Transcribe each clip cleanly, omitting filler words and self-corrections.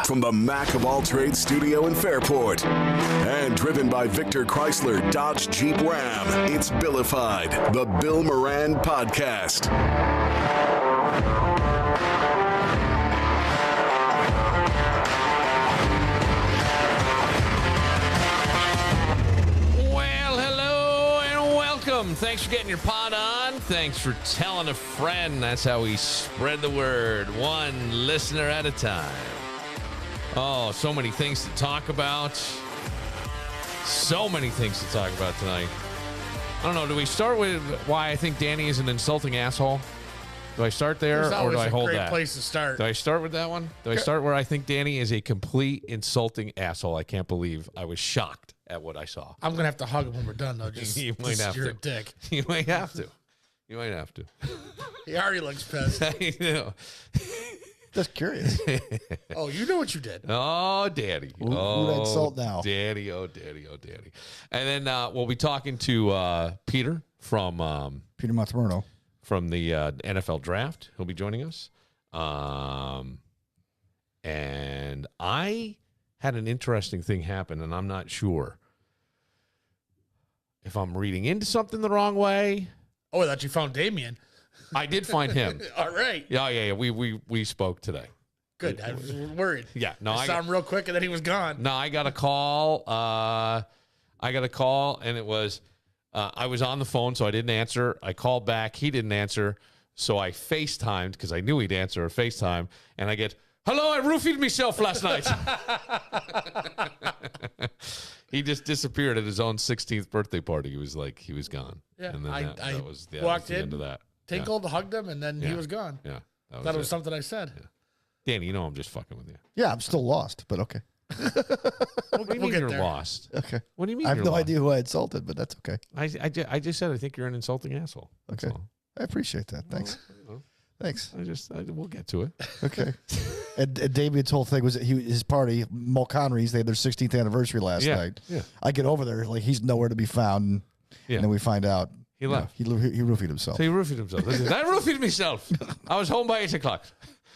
From the Mac of All Trades studio in Fairport. And driven by Victor Chrysler Dodge Jeep Ram, it's Billified, the Bill Moran Podcast. Well, hello and welcome. Thanks for getting your pod on. Thanks for telling a friend. That's how we spread the word, one listener at a time. Oh, so many things to talk about. So many things to talk about tonight. I don't know. Do we start with why I think Danny is an insulting asshole? Do I start there or do I hold that? There's always a great place to start. Do I start with that one? Do I start where I think Danny is a complete insulting asshole? I can't believe I was shocked at what I saw. I'm going to have to hug him when we're done, though. You might have you're to. a dick. You might have to. You might have to. He already looks pissed. I know. Just curious. Oh, you know what you did. Oh, Daddy. Who'd I insult now? Daddy, oh, Daddy, oh, Daddy. And then we'll be talking to Peter from Peter Montemurno. From the NFL draft. He'll be joining us. And I had an interesting thing happen, and I'm not sure if I'm reading into something the wrong way. Oh, I thought you found Damien. I did find him. All right. Yeah. We spoke today. Good. I was worried. Yeah. No, I saw him real quick, and then he was gone. No, I got a call. And it was I was on the phone, so I didn't answer. I called back. He didn't answer. So I FaceTimed because I knew he'd answer a FaceTime. And I get, hello, I roofied myself last night. He just disappeared at his own 16th birthday party. He was gone. Yeah. And then I that was the walked in, end of that. tinkled, hugged him, and then he was gone. Yeah. Thought it was something I said. Yeah. Danny, you know I'm just fucking with you. Yeah, I'm still lost, but okay. What do you mean get you're there. lost? Okay. What do you mean I have you're no lost? idea who I insulted, but that's okay. I just said I think you're an insulting asshole. That's Okay. all. I appreciate that. Thanks. Thanks. We'll get to it. Okay. and Damien's whole thing was that his party, Mulconry's, they had their 16th anniversary last night. Yeah. I get over there, like he's nowhere to be found, and then we find out He left. He roofied himself. So he roofied himself. I roofied myself. I was home by 8 o'clock.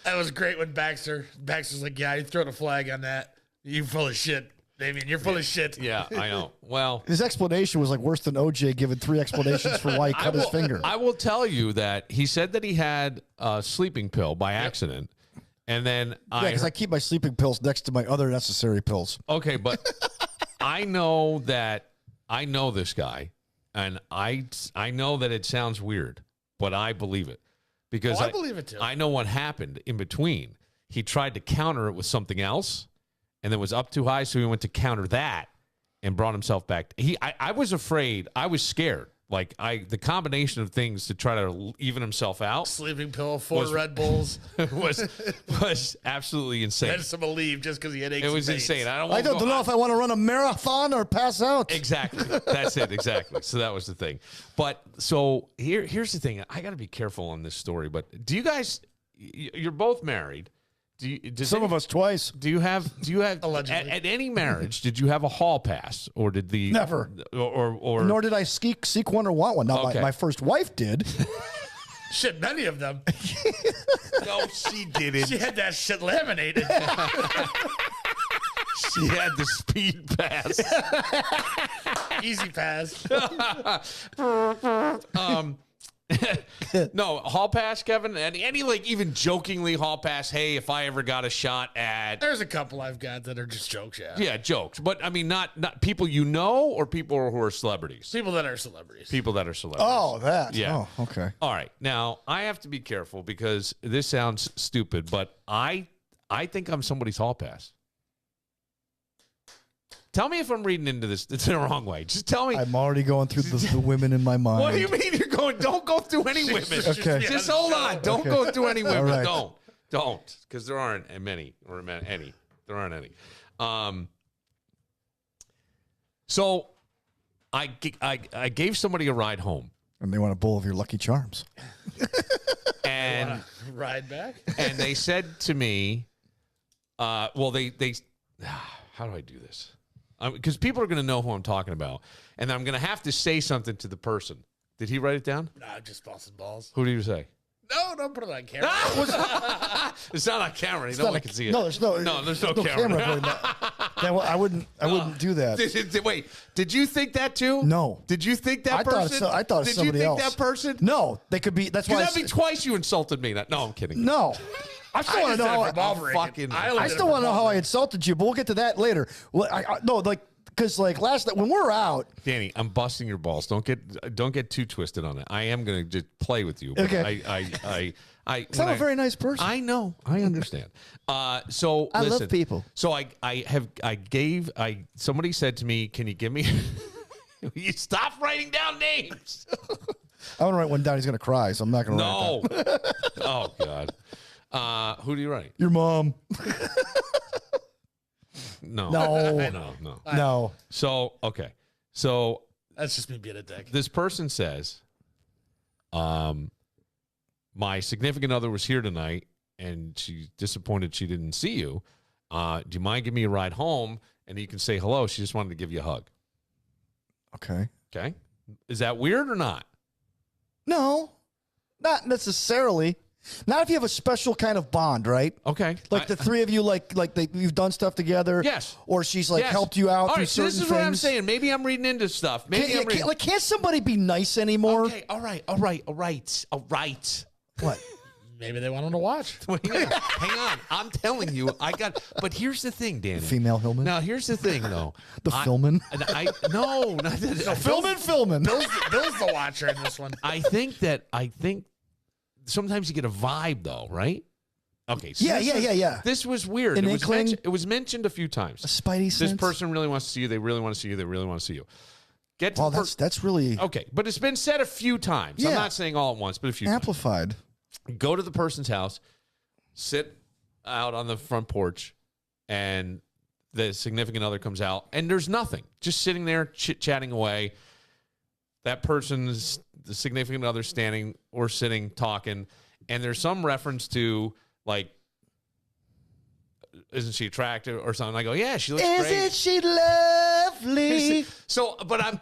That was great when Baxter's like, yeah, you throw the flag on that. You full of shit, Damien. You're full of shit. Yeah, I know. Well, His explanation was like worse than OJ giving 3 explanations for why he cut his finger. I will tell you that he said that he had a sleeping pill by accident. And then because I keep my sleeping pills next to my other necessary pills. Okay, but I know this guy, and I know that it sounds weird, but I believe it because I believe it too. I know what happened in between. He tried to counter it with something else, and it was up too high, so he went to counter that and brought himself back. I was afraid. I was scared. Like the combination of things to try to even himself out. Sleeping pill, 4 Red Bulls. was absolutely insane. Had some leave just because he had aches. It was and pains. insane. I don't know if I want to run a marathon or pass out. Exactly. That's it. Exactly. So that was the thing. But so here's the thing. I got to be careful on this story. But do you guys? You're both married. Some of us twice. Do you have Allegedly. at any marriage? Did you have a hall pass, or did the Never. or Nor did I seek one or want one. Now Okay. my first wife did. Shit, many of them. no, she didn't. She had that shit laminated. She had the speed pass. Easy pass. No, hall pass, Kevin. Any like even jokingly hall pass. Hey, if I ever got a shot at. There's a couple I've got that are just jokes, yeah. Yeah, jokes. But I mean, not people you know or people who are celebrities. People that are celebrities. People that are celebrities. Oh, that. Yeah. Oh, okay. All right. Now I have to be careful because this sounds stupid, but I think I'm somebody's hall pass. Tell me if I'm reading into this the wrong way. Just tell me. I'm already going through the women in my mind. What do you mean you're going? Don't go through any women. Okay. Just hold on. Don't go through any women. right. Don't, because there aren't many or any. There aren't any. So I gave somebody a ride home, And they want a bowl of your Lucky Charms. and Ride back. and they said to me, well, they how do I do this? Because people are going to know who I'm talking about, and I'm going to have to say something to the person. Did he write it down? Nah, just busting balls. Who did you say? No. don't put it on camera. It's not on camera. No one can see it. No, there's no camera. doing that. I wouldn't do that. Wait, did you think that too? No. Did you think that person? I thought it was somebody else. Did you think that person? No, they could be. That's why. That'd be twice you insulted me. No, I'm kidding. No. I still want to know. I still want to know how I insulted you, but we'll get to that later. No, because last night when we're out, Danny, I'm busting your balls. Don't get too twisted on it. I am gonna just play with you. But okay. I'm a very nice person. I know. I understand. So I listen, love people. So somebody said to me, "Can you give me?" You stop writing down names. I want to write one down. He's gonna cry, so I'm not gonna. No. Write it down. Oh God. Who do you write? Your mom. No. No. So, okay. So that's just me being a dick. This person says, my significant other was here tonight and she's disappointed she didn't see you. Do you mind giving me a ride home? And you can say hello. She just wanted to give you a hug. Okay. Okay. Is that weird or not? No, not necessarily. Not if you have a special kind of bond, right? Okay. Like the three of you, you've done stuff together. Yes. Or she's Yes. helped you out All through right, so certain this is things. what I'm saying. Maybe I'm reading into stuff. Can't somebody be nice anymore? Okay. All right. What? Maybe they want them to watch. Hang on. I'm telling you, but here's the thing, Danny. Female Hillman? Now, here's the thing, though. The Philman? No, not Philman. Bill's the watcher in this one. I think sometimes you get a vibe, though, right? Okay. So yeah. This was weird. It was mentioned a few times. A spidey sense? This person really wants to see you. They really want to see you. They really want to see you. That's really... Okay, but it's been said a few times. Yeah. I'm not saying all at once, but a few times. Amplified. Go to the person's house, sit out on the front porch, and the significant other comes out, and there's nothing. Just sitting there, chit-chatting away. That person's the significant other standing or sitting, talking, and there's some reference to, isn't she attractive or something? I go, yeah, she looks great. Isn't she lovely? So, but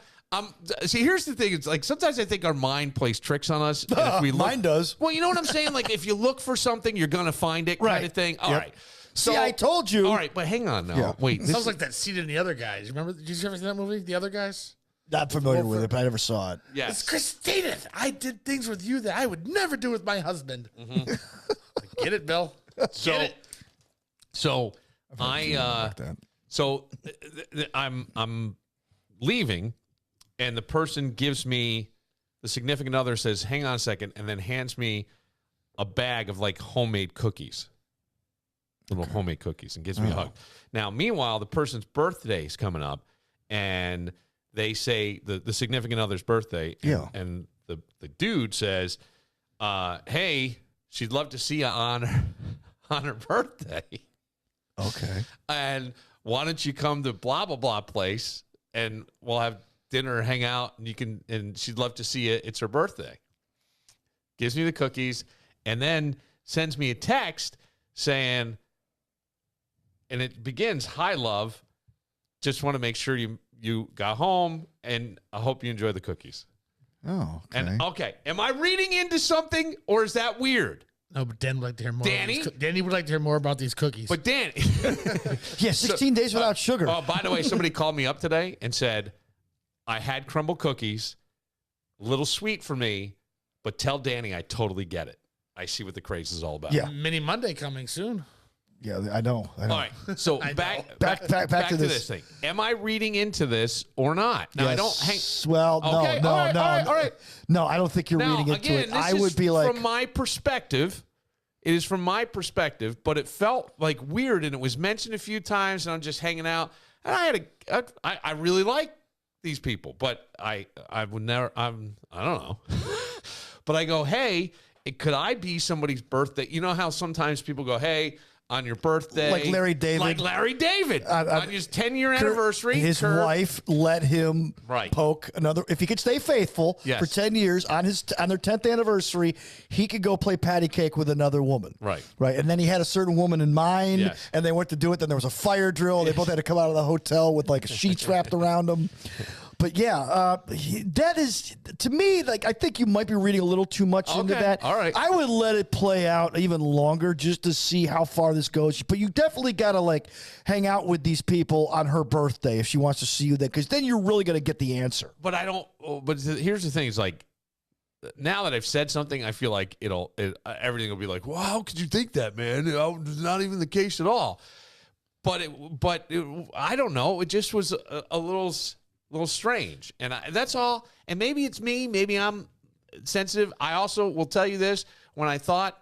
see, here's the thing. It's sometimes I think our mind plays tricks on us. And if we look, Mine does. Well, you know what I'm saying? If you look for something, you're going to find it kind of thing. All right. So, See, I told you. All right, but hang on now. Yeah. Wait. It sounds like that scene in The Other Guys. Remember? Did you ever see that movie, The Other Guys? Not familiar with it, but I never saw it. Yes. It's Christina. I did things with you that I would never do with my husband. Mm-hmm. Get it, Bill? I'm leaving, and the person gives me, the significant other says, hang on a second, and then hands me a bag of homemade cookies, little homemade cookies, and gives me a hug. Now, meanwhile, the person's birthday is coming up, and they say the significant other's birthday, and the dude says, hey, she'd love to see you on her birthday. Okay. And why don't you come to blah, blah, blah place, and we'll have dinner, hang out, and she'd love to see you. It's her birthday. Gives me the cookies, and then sends me a text saying, and it begins, hi, love. Just want to make sure you got home, and I hope you enjoy the cookies. Oh, okay. And am I reading into something, or is that weird? No, but Dan would like to hear more. Danny? Danny would like to hear more about these cookies. But Danny. Yeah, 16 days without sugar. Oh, by the way, somebody called me up today and said, I had crumble cookies, a little sweet for me, but tell Danny I totally get it. I see what the craze is all about. Yeah. Mini Monday coming soon. Yeah, I know. All right. So back to this thing. Am I reading into this or not? Now, I don't hang. Well, no, Okay, no, all right, no. all right. No, I don't think you're Now, reading into again, it. this I is would be like, from my perspective. It is from my perspective, but it felt weird, and it was mentioned a few times, and I'm just hanging out. And I really like these people, but I would never. I don't know. But I go, hey, could I be somebody's birthday? You know how sometimes people go, hey, on your birthday. Like Larry David. On his 10-year anniversary. His wife let him poke another. If he could stay faithful for 10 years on their 10th anniversary, he could go play patty cake with another woman. Right. And then he had a certain woman in mind, and they went to do it. Then there was a fire drill. They both had to come out of the hotel with sheets wrapped around them. But yeah, that is, to me, like, I think you might be reading a little too much into that. All right. I would let it play out even longer just to see how far this goes. But you definitely got to, like, hang out with these people on her birthday if she wants to see you then, because then you're really going to get the answer. But here's the thing. It's like, now that I've said something, I feel like everything will be like, well, how could you think that, man? It's not even the case at all. But I don't know. It just was a little strange, and that's all. And maybe it's me. Maybe I'm sensitive. I also will tell you this: when I thought,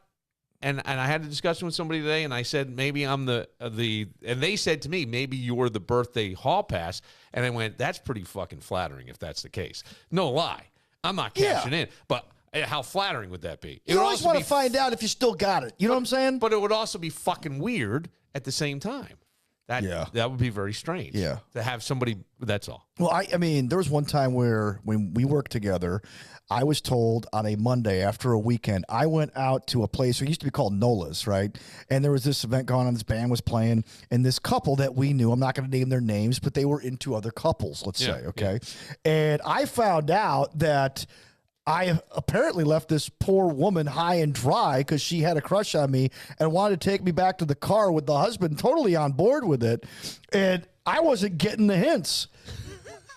and I had a discussion with somebody today, and I said maybe I'm the, and they said to me maybe you're the birthday hall pass, and I went, that's pretty fucking flattering if that's the case. No lie, I'm not cashing in, but. How flattering would that be? You always want to find out if you still got it. You know what I'm saying? But it would also be fucking weird at the same time. That would be very strange. Yeah. To have somebody, that's all. Well, I mean, there was one time where when we worked together, I was told on a Monday after a weekend, I went out to a place that used to be called Nola's, right? And there was this event going on, this band was playing, and this couple that we knew, I'm not going to name their names, but they were into other couples, let's say, okay? Yeah. And I found out that I apparently left this poor woman high and dry because she had a crush on me and wanted to take me back to the car with the husband totally on board with it. And I wasn't getting the hints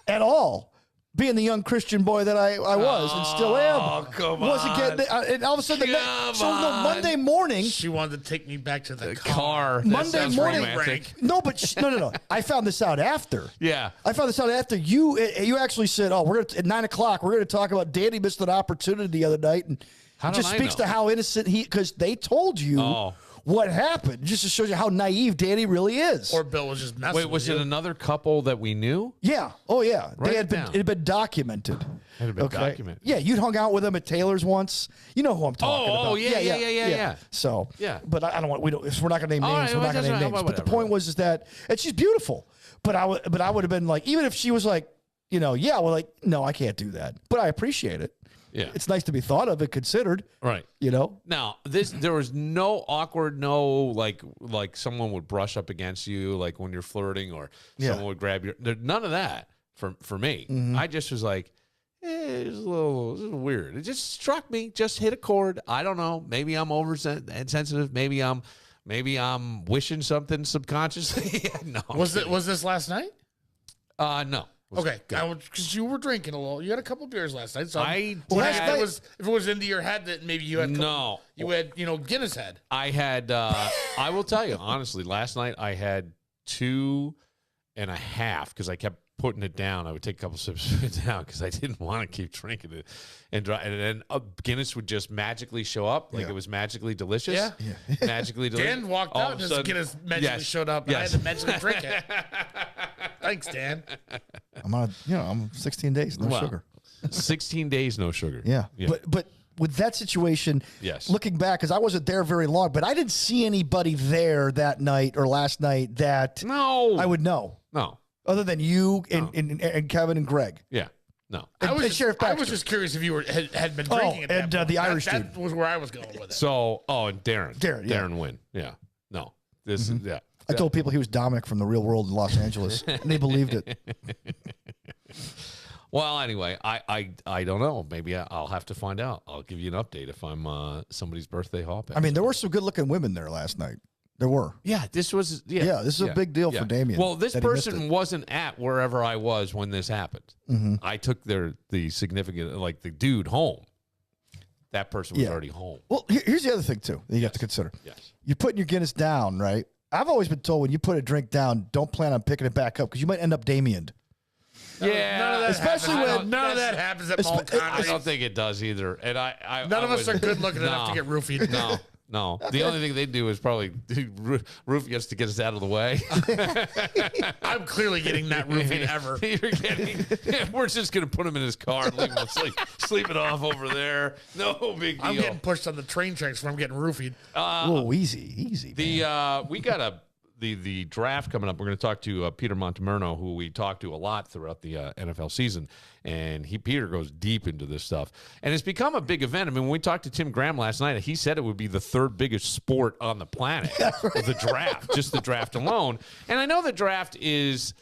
at all. Being the young Christian boy that I was and still am. Oh, come wasn't on. Getting and all of a sudden, Monday morning. She wanted to take me back to the car. Monday morning. Romantic. No, but no. I found this out after. Yeah. I found this out after you actually said, "Oh, we're gonna, at 9 o'clock. We're going to talk about Danny missed an opportunity the other night," and how just did I speaks know? to how innocent because they told you what happened. Just to show you how naive Danny really is. Or Bill was just messing. Wait, was it another couple that we knew? Yeah. Oh, yeah. Write They it down. it had been documented. It had been documented. Yeah, you'd hung out with them at Taylor's once. You know who I'm talking about. Oh, yeah. So, yeah. But I don't want. We're not going to name names. Right, we're not going to name names. But the point was is that, and she's beautiful. But I would have been like, even if she was like, no, I can't do that. But I appreciate it. Yeah. It's nice to be thought of and considered. Right. You know? Now, there was no awkward, like someone would brush up against you, like when you're flirting, or someone would grab your. None of that for me. Mm-hmm. I just was like, it's a little weird. It just struck me. Just hit a chord. I don't know. Maybe I'm oversensitive. Maybe I'm wishing something subconsciously. No. Was this last night? No. Okay, because you were drinking a little. You had a couple beers last night. So if it was into your head that maybe you had you had Guinness head. I had. I will tell you honestly. Last night I had 2.5 because I kept putting it down. I would take a couple sips of it down because I didn't want to keep drinking it, and then Guinness would just magically show up, like it was magically delicious. Yeah. Magically delicious. Dan walked out and just Guinness magically showed up. And I had to magically drink it. Thanks, Dan. I'm 16 days, no sugar. 16 days, no sugar. Yeah. But with that situation, looking back, because I wasn't there very long, but I didn't see anybody there that night or last night that I would know. No. Other than you and Kevin and Greg. Yeah. No. I was just curious if you had been drinking at that and point. the Irish dude. That was where I was going with it. So, and Darren. Darren Wynn. Yeah. No. This is, I told people he was Dominic from The Real World in Los Angeles, and they believed it. Well, anyway, I don't know. Maybe I'll have to find out. I'll give you an update if I'm somebody's birthday hall pass. I mean, there were some good-looking women there last night. There were. Yeah, this was... Yeah, this is a big deal for Damien. Well, this person wasn't at wherever I was when this happened. Mm-hmm. I took the significant, like the dude home. That person was already home. Well, here's the other thing, too, that you have to consider. Yes. You're putting your Guinness down, right? I've always been told when you put a drink down, don't plan on picking it back up because you might end up Damien'd. Yeah, none of that especially happens. when none of that happens at Mall I don't think it does either. And none of us are good looking enough to get roofied. No. The only thing they do is probably Roof gets to get us out of the way. I'm clearly getting that roofing ever. We're just going to put him in his car and leave him sleep it off over there. No big deal. I'm getting pushed on the train tracks when I'm getting roofied. Whoa, easy. We got the draft coming up. We're going to talk to Peter Montemerno, who we talk to a lot throughout the NFL season, and Peter goes deep into this stuff, and it's become a big event. I mean, when we talked to Tim Graham last night, he said it would be the third biggest sport on the planet, the draft, just the draft alone. And I know the draft is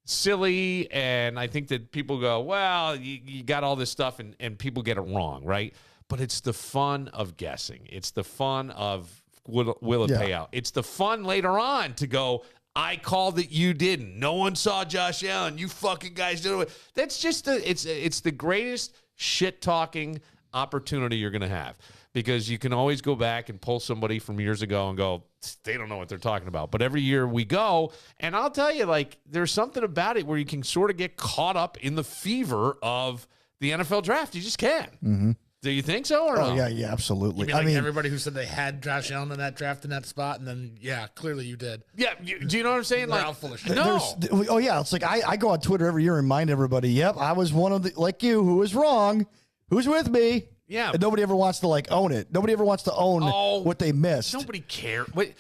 silly, and I think that people go, well, you got all this stuff, and people get it wrong, right? But it's the fun of guessing. It's the fun of will it pay out? It's the fun later on to go, I called it, you didn't. No one saw Josh Allen. You fucking guys did it. That's just it's the greatest shit talking opportunity you're going to have, because you can always go back and pull somebody from years ago and go, they don't know what they're talking about. But every year we go, and I'll tell you, like, there's something about it where you can sort of get caught up in the fever of the NFL draft. You just can. Mm-hmm. Do you think so or no? Yeah, absolutely. You mean, I mean, everybody who said they had Josh Allen in that draft in that spot, and then, clearly you did. Yeah, do you know what I'm saying? They're like, all full of shit. No. It's like I go on Twitter every year and remind everybody, yep, I was one of the, like you, who was wrong. Who's with me? Yeah. And nobody ever wants to, like, own it. Nobody ever wants to own what they missed. Nobody cares. But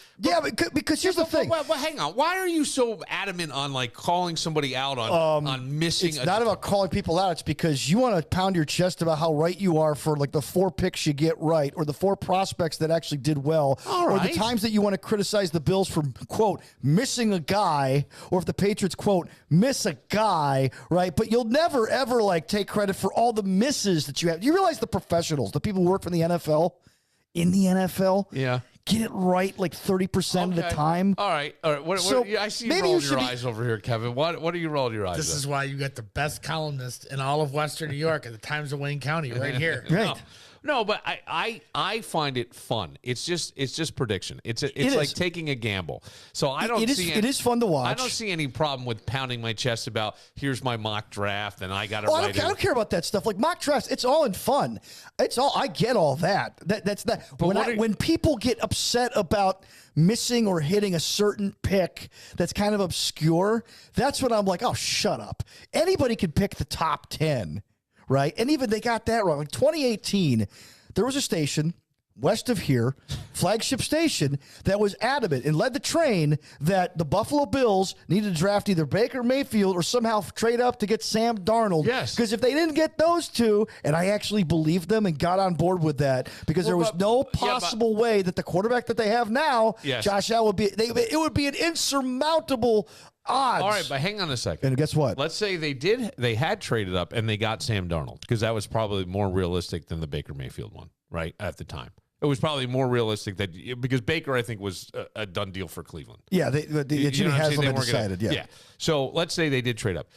because here's the thing. Well, hang on. Why are you so adamant on, like, calling somebody out on missing? It's not about calling people out. It's because you want to pound your chest about how right you are for, like, the 4 picks you get right, or the 4 prospects that actually did well, or the times that you want to criticize the Bills for, quote, missing a guy, or if the Patriots, quote, miss a guy, right? But you'll never, ever, like, take credit for all the misses that you have. You realize the professionals, the people who work for the NFL, get it right like 30% of the time. All right. I see you rolling your eyes over here, Kevin. What are you rolling your eyes? This is why you got the best columnist in all of Western New York at the Times of Wayne County right here. Right. No, but I find it fun. It's just prediction. It's like taking a gamble. So it is fun to watch. I don't see any problem with pounding my chest about, here's my mock draft and I got it right. I don't care about that stuff. Like mock drafts, it's all in fun. I get all that. That's that. But when people get upset about missing or hitting a certain pick that's kind of obscure, that's when I'm like, oh, shut up. Anybody could pick the top 10. Right. And even they got that wrong. Like 2018, there was a station west of here, flagship station, that was adamant and led the train that the Buffalo Bills needed to draft either Baker Mayfield or somehow trade up to get Sam Darnold. Yes. Because if they didn't get those two, and I actually believed them and got on board with that, because there was no possible way that the quarterback that they have now, Josh Allen, it would be an insurmountable odds. All right, but hang on a second. And guess what? Let's say they had traded up and they got Sam Darnold, because that was probably more realistic than the Baker Mayfield one, right, at the time. It was probably more realistic because Baker, I think, was a done deal for Cleveland. Yeah, Jimmy Haslam had decided. Yeah. So let's say they did trade up.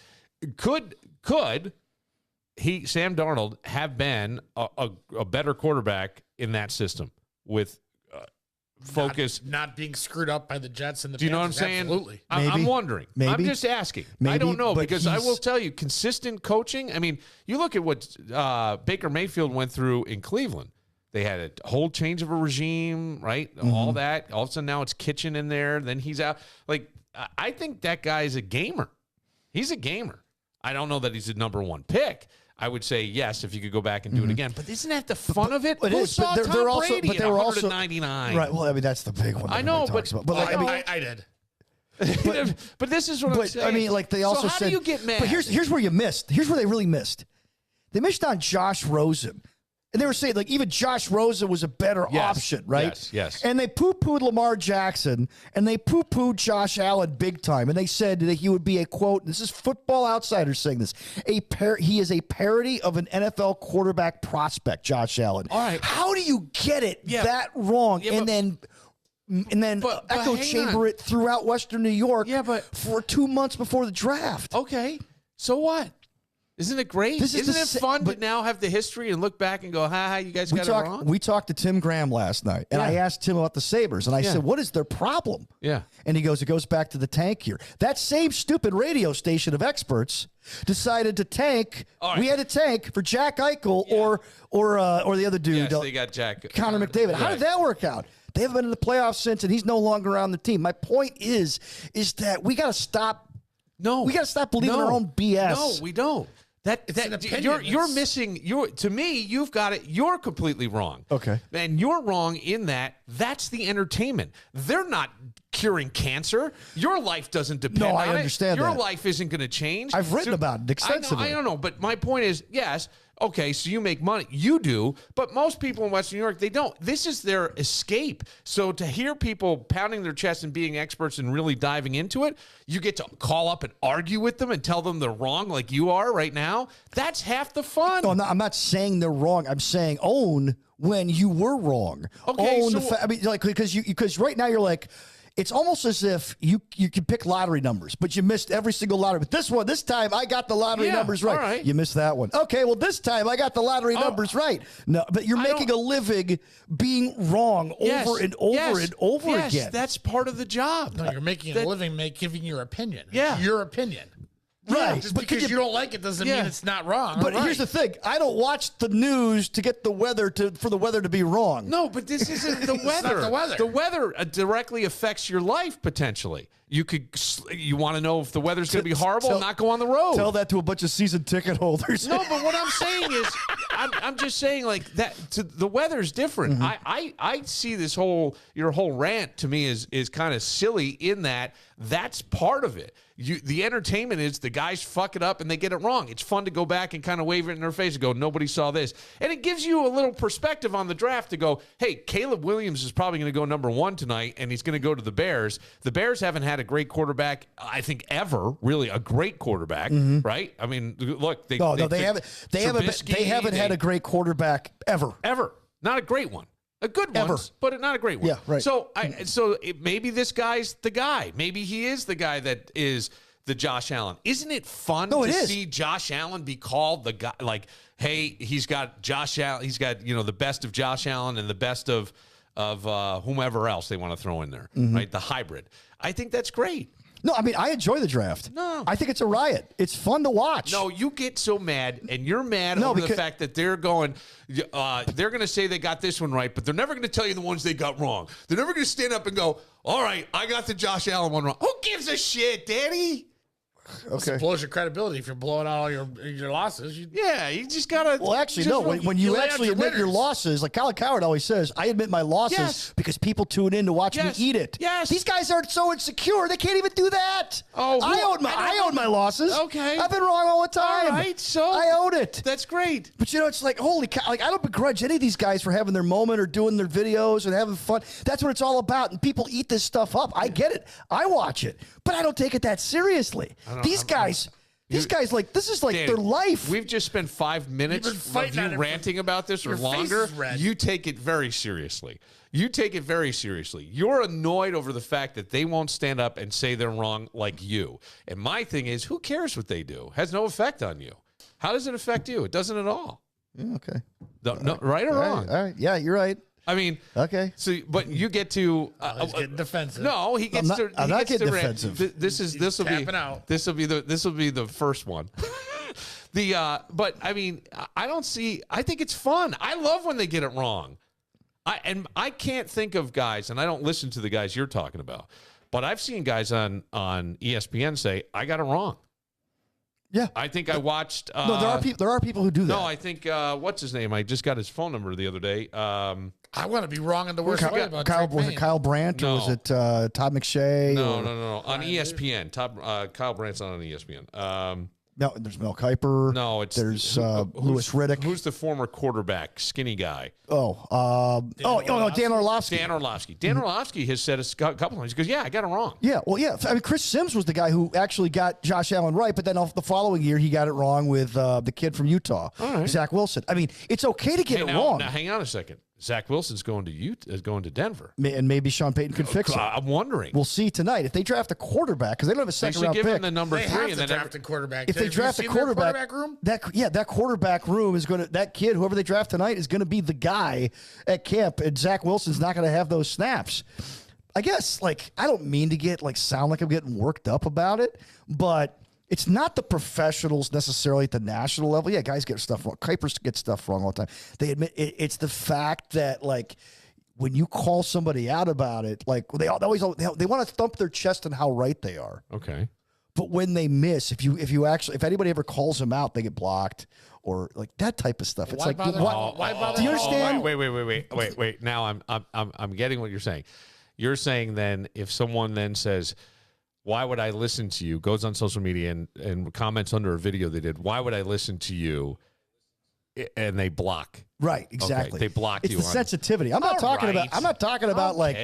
Could Sam Darnold have been a better quarterback in that system with focus, not being screwed up by the Jets and the Do you know what I'm saying? Absolutely. I'm wondering. Maybe. I'm just asking. Maybe, I don't know, because I he's- will tell you, consistent coaching. I mean, you look at what Baker Mayfield went through in Cleveland. They had a whole change of a regime, right? Mm-hmm. All that. All of a sudden now it's Kitchen in there. Then he's out. Like, I think that guy's a gamer. He's a gamer. I don't know that he's a number 1 pick. I would say yes if you could go back and do it again. But isn't that the fun of it? It Who is, saw but Tom they're also, Brady but they were at also 199? right. Well, I mean that's the big one. That I know, everybody talks about. But like, I mean, I did. But this is what I'm saying. I mean, like they also so how said. do you get mad? But here's where you missed. Here's where they really missed. They missed on Josh Rosen. And they were saying, like, even Josh Rosen was a better option, right? Yes. And they poo-pooed Lamar Jackson, and they poo-pooed Josh Allen big time. And they said that he would be a, quote, this is Football Outsiders saying this, he is a parody of an NFL quarterback prospect, Josh Allen. All right. How do you get it that wrong? Yeah, and then echo chamber it throughout Western New York for 2 months before the draft. Okay. So what? Isn't it great? Isn't it fun to now have the history and look back and go, ha, you guys got it wrong? We talked to Tim Graham last night, and I asked Tim about the Sabres, and I said, what is their problem? Yeah. And he goes, it goes back to the tank here. That same stupid radio station of experts decided to tank. Right. We had to tank for Jack Eichel or the other dude. Yes, they got Jack. Connor McDavid. How did that work out? They haven't been in the playoffs since, and he's no longer on the team. My point is that we got to stop. No. We got to stop believing our own BS. No, we don't. You're missing. To me, you've got it. You're completely wrong. Okay, and you're wrong in that's the entertainment. They're not curing cancer. Your life doesn't depend on it. I understand Your that. life isn't going to change. I've written about it extensively. I don't know, but my point is, yes, Okay, so you make money. You do, but most people in Western New York, they don't. This is their escape. So to hear people pounding their chest and being experts and really diving into it, you get to call up and argue with them and tell them they're wrong like you are right now. That's half the fun. No, I'm not saying they're wrong. I'm saying own when you were wrong. Okay, own so I mean, like, because right now you're like, it's almost as if you can pick lottery numbers, but you missed every single lottery. But this time I got the lottery numbers right. All right. You missed that one. Okay, well, this time I got the lottery numbers right. No, but you're making a living being wrong over and over and over again. That's part of the job. No, you're making a living giving your opinion. Yeah. It's your opinion. Right. Just because you don't like it doesn't mean it's not wrong. But here's the thing. I don't watch the news to get the weather for the weather to be wrong. No, but this isn't the weather. Not the weather. The weather directly affects your life potentially. You want to know if the weather's going to be horrible and not go on the road. Tell that to a bunch of season ticket holders. No, but what I'm saying is, I'm just saying like that. The weather's different. I see your whole rant to me is kind of silly in that's part of it. The entertainment is the guys fuck it up and they get it wrong. It's fun to go back and kind of wave it in their face and go, nobody saw this. And it gives you a little perspective on the draft to go, hey, Caleb Williams is probably going to go number 1 tonight and he's going to go to the Bears. The Bears haven't had a great quarterback, I think, ever, really a great quarterback, right? I mean, look, they haven't had a great quarterback ever. Not a great one. A good one, but not a great one. Yeah, right. So, maybe this guy's the guy. Maybe he is the guy that is the Josh Allen. Isn't it fun to see Josh Allen be called the guy? Like, hey, he's got Josh Allen. He's got the best of Josh Allen and the best of whomever else they want to throw in there, right? The hybrid. I think that's great. No, I mean, I enjoy the draft. No. I think it's a riot. It's fun to watch. No, you get so mad, and you're mad over the fact that they're going to say they got this one right, but they're never going to tell you the ones they got wrong. They're never going to stand up and go, all right, I got the Josh Allen one wrong. Who gives a shit, Danny? Okay. It blows your credibility if you're blowing out all your losses. You just gotta. Well, actually, no. When you actually admit your losses, like Colin Cowherd always says, I admit my losses because people tune in to watch me eat it. Yes. These guys aren't so insecure; they can't even do that. Oh, I own my losses. Okay, I've been wrong all the time. All right, so I own it. That's great. But it's like holy cow! Like I don't begrudge any of these guys for having their moment or doing their videos and having fun. That's what it's all about. And people eat this stuff up. I get it. I watch it, but I don't take it that seriously. These guys, like, this is like Danny, their life. We've just spent 5 minutes of you ranting about this or longer. You take it very seriously. You're annoyed over the fact that they won't stand up and say they're wrong like you. And my thing is, who cares what they do? Has no effect on you. How does it affect you? It doesn't at all. Yeah, okay. No, right or wrong? All right. Yeah, you're right. I mean, okay. So, but you get to he's getting defensive. No, he gets to. I'm not getting defensive. This will be the first one. But I mean, I think it's fun. I love when they get it wrong. I can't think of guys, and I don't listen to the guys you're talking about, but I've seen guys on ESPN say I got it wrong. Yeah, I think I watched. No, there are people who do that. No, I think what's his name? I just got his phone number the other day. I want to be wrong in the worst way about was it Kyle Brandt or was it Todd McShay? No. On ESPN, Kyle Brandt's not on ESPN. No, there's Mel Kiper. No, there's Louis Riddick. Who's the former quarterback, skinny guy? Dan Orlovsky. Dan Orlovsky has said a couple times. He goes, "Yeah, I got it wrong." Yeah, well, yeah. I mean, Chris Sims was the guy who actually got Josh Allen right, but then the following year he got it wrong with the kid from Utah, Zach Wilson. I mean, it's okay to get it wrong. Now, hang on a second. Zach Wilson's going to Denver, and maybe Sean Payton could fix it. I'm wondering. We'll see tonight if they draft a quarterback because they don't have a second round pick. Give him the number 3, and then draft a quarterback. If they draft a quarterback room, that quarterback room is going to that kid, whoever they draft tonight, is going to be the guy at camp, and Zach Wilson's not going to have those snaps. I guess, like, I don't mean to sound like I'm getting worked up about it, but it's not the professionals necessarily at the national level. Yeah, guys get stuff wrong. Kuipers get stuff wrong all the time. They admit it, it's the fact that, like, when you call somebody out about it, like, they want to thump their chest on how right they are. Okay. But when they miss, if anybody ever calls them out, they get blocked or like that type of stuff. It's why bother? Do you understand? Wait. Now I'm getting what you're saying. You're saying then if someone then says, why would I listen to you? Goes on social media and comments under a video they did. Why would I listen to you? and they block. Right, exactly. Okay, they block it's you. the sensitivity. I'm not talking about. I'm not talking about like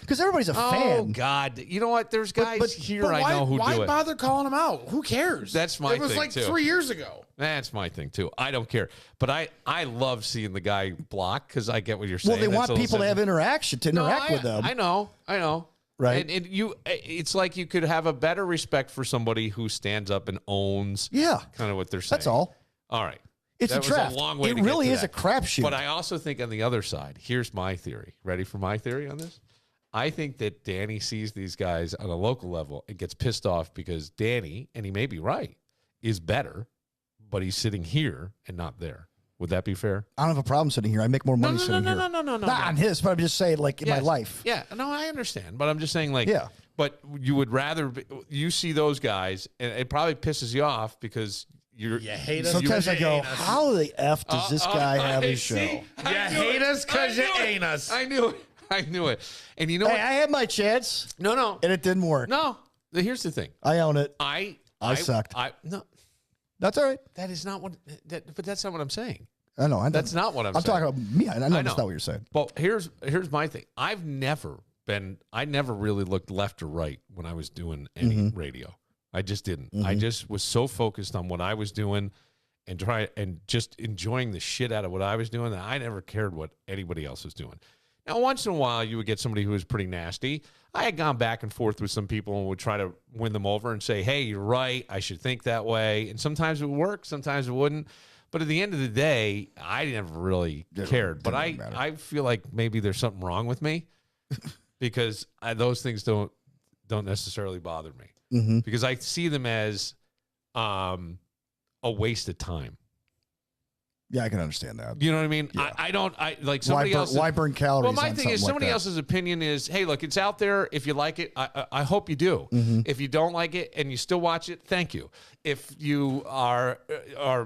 because everybody's a fan. Oh God, you know what? There's guys here I know who do it. Why bother calling him out? Who cares? That's my thing. It was like 3 years ago. That's my thing too. I don't care, but I love seeing the guy block because I get what you're saying. Well, they want people to have interaction to interact with them. I know. Right. And it's like you could have a better respect for somebody who stands up and owns. Yeah. Kind of what they're saying. That's all. All right. It's that a draft. Was a long way it to really get to is that. a crapshoot. But I also think on the other side, here's my theory. Ready for my theory on this? I think that Danny sees these guys on a local level and gets pissed off because Danny, and he may be right, is better, but he's sitting here and not there. Would that be fair? I don't have a problem sitting here. I make more money sitting here. No. Not on his, but I'm just saying, like, in my life. Yeah, no, I understand. But I'm just saying, like, yeah. But you would rather, you see those guys, and it probably pisses you off because you hate us. Sometimes I go, how the F does this guy have his show? You hate us because you ain't us. I knew it. And you know what? I had my chance. No. And it didn't work. No. Here's the thing. I own it. I sucked. No. That's all right. That is not what, but that's not what I'm saying. I know. That's not what I'm saying. I'm talking about me. I know that's not what you're saying. But here's my thing. I never really looked left or right when I was doing any radio. I just didn't. I just was so focused on what I was doing and just enjoying the shit out of what I was doing that I never cared what anybody else was doing. Now, once in a while, you would get somebody who was pretty nasty. I had gone back and forth with some people and would try to win them over and say, hey, you're right. I should think that way. And sometimes it would work. Sometimes it wouldn't. But at the end of the day, I never really cared. But I feel like maybe there's something wrong with me because those things don't necessarily bother me because I see them as a waste of time. Yeah, I can understand that. You know what I mean? Yeah. I don't like somebody else. Why burn calories? Well, my thing is somebody else's opinion is, hey, look, it's out there. If you like it, I hope you do. If you don't like it and you still watch it, thank you. If you are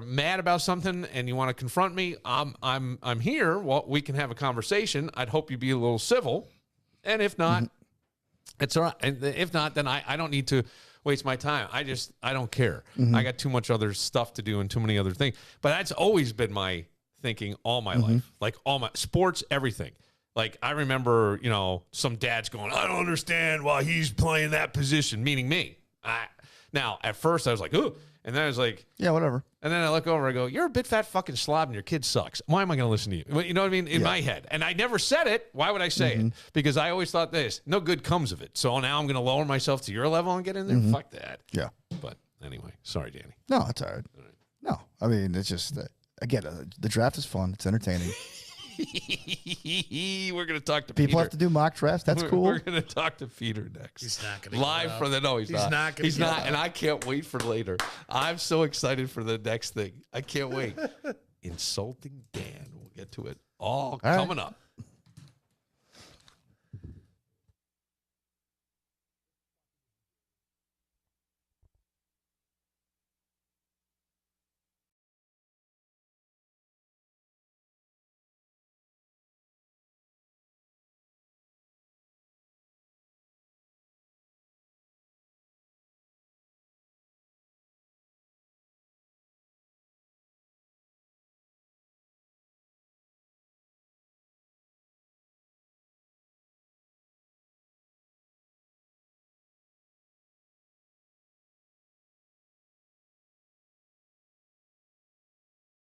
mad about something and you want to confront me, I'm here. Well, we can have a conversation. I'd hope you be a little civil, and if not, it's all right. And if not, then I don't need to waste my time. I don't care. I got too much other stuff to do and too many other things. But that's always been my thinking all my life. Like all my sports, everything. Like I remember, some dads going, I don't understand why he's playing that position, meaning me. Now, at first I was like, ooh. And then I was like, yeah, whatever. And then I look over, I go, you're a big fat fucking slob and your kid sucks. Why am I going to listen to you? You know what I mean? In my head. And I never said it. Why would I say it? Because I always thought this, no good comes of it. So now I'm going to lower myself to your level and get in there? Fuck that. Yeah. But anyway, sorry, Danny. No, it's all right. No, I mean, it's just, again, the draft is fun. It's entertaining. We're going to talk to people Peter. have to do mock drafts. That's cool. We're going to talk to Peter next. He's not going to live for the he's not. He's not, and I can't wait for later. I'm so excited for the next thing. I can't wait. Insulting Dan. We'll get to it all coming up.